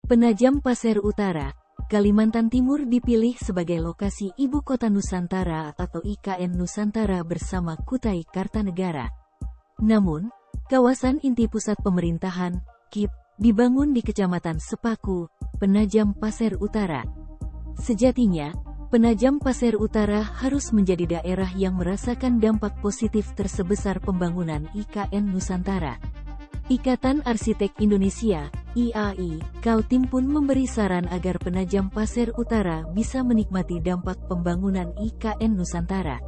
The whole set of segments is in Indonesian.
Penajam Pasir Utara, Kalimantan Timur dipilih sebagai lokasi Ibu Kota Nusantara atau IKN Nusantara bersama Kutai Kartanegara. Namun, kawasan inti pusat pemerintahan, KIP, dibangun di Kecamatan Sepaku, Penajam Pasir Utara. Sejatinya, Penajam Pasir Utara harus menjadi daerah yang merasakan dampak positif tersebesar pembangunan IKN Nusantara. Ikatan Arsitek Indonesia, IAI, Kaltim pun memberi saran agar Penajam Pasir Utara bisa menikmati dampak pembangunan IKN Nusantara.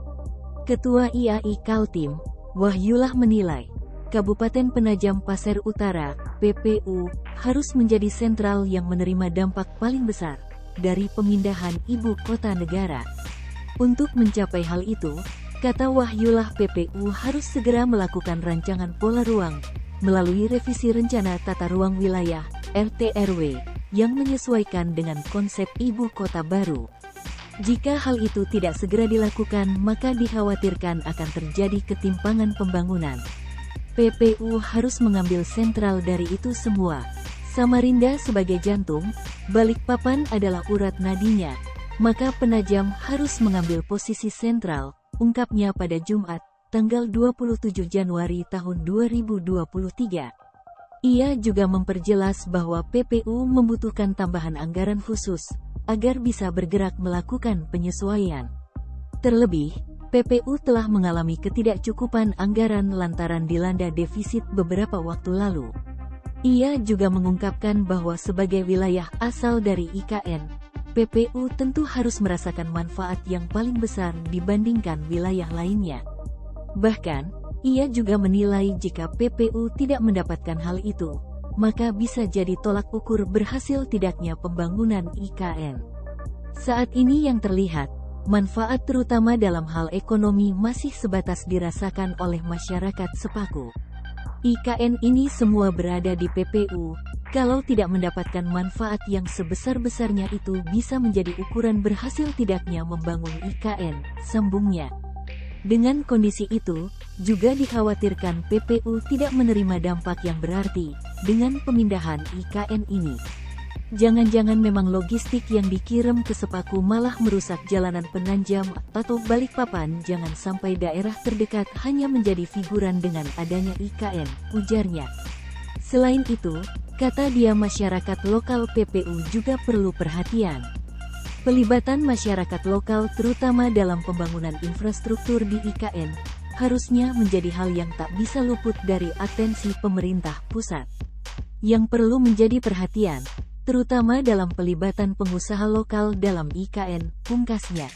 Ketua IAI Kaltim, Wahyullah menilai, Kabupaten Penajam Pasir Utara, PPU, harus menjadi sentral yang menerima dampak paling besar dari pemindahan ibu kota negara. Untuk mencapai hal itu, kata Wahyullah, PPU harus segera melakukan rancangan pola ruang melalui revisi rencana tata ruang wilayah (RT/RW) yang menyesuaikan dengan konsep ibu kota baru. Jika hal itu tidak segera dilakukan, maka dikhawatirkan akan terjadi ketimpangan pembangunan. PPU harus mengambil sentral dari itu semua. Samarinda sebagai jantung, Balikpapan adalah urat nadinya, maka Penajam harus mengambil posisi sentral, ungkapnya pada Jumat, tanggal 27 Januari tahun 2023. Ia juga memperjelas bahwa PPU membutuhkan tambahan anggaran khusus, agar bisa bergerak melakukan penyesuaian. Terlebih, PPU telah mengalami ketidakcukupan anggaran lantaran dilanda defisit beberapa waktu lalu. Ia juga mengungkapkan bahwa sebagai wilayah asal dari IKN, PPU tentu harus merasakan manfaat yang paling besar dibandingkan wilayah lainnya. Bahkan, ia juga menilai jika PPU tidak mendapatkan hal itu, maka bisa jadi tolak ukur berhasil tidaknya pembangunan IKN. Saat ini yang terlihat, manfaat terutama dalam hal ekonomi masih sebatas dirasakan oleh masyarakat Sepaku. IKN ini semua berada di PPU, kalau tidak mendapatkan manfaat yang sebesar-besarnya itu bisa menjadi ukuran berhasil tidaknya membangun IKN, sambungnya. Dengan kondisi itu, juga dikhawatirkan PPU tidak menerima dampak yang berarti dengan pemindahan IKN ini. Jangan-jangan memang logistik yang dikirim ke Sepaku malah merusak jalanan Penajam atau Balikpapan. Jangan sampai daerah terdekat hanya menjadi figuran dengan adanya IKN, ujarnya. Selain itu, kata dia, masyarakat lokal PPU juga perlu perhatian. Pelibatan masyarakat lokal terutama dalam pembangunan infrastruktur di IKN, harusnya menjadi hal yang tak bisa luput dari atensi pemerintah pusat. Yang perlu menjadi perhatian, terutama dalam pelibatan pengusaha lokal dalam IKN, pungkasnya.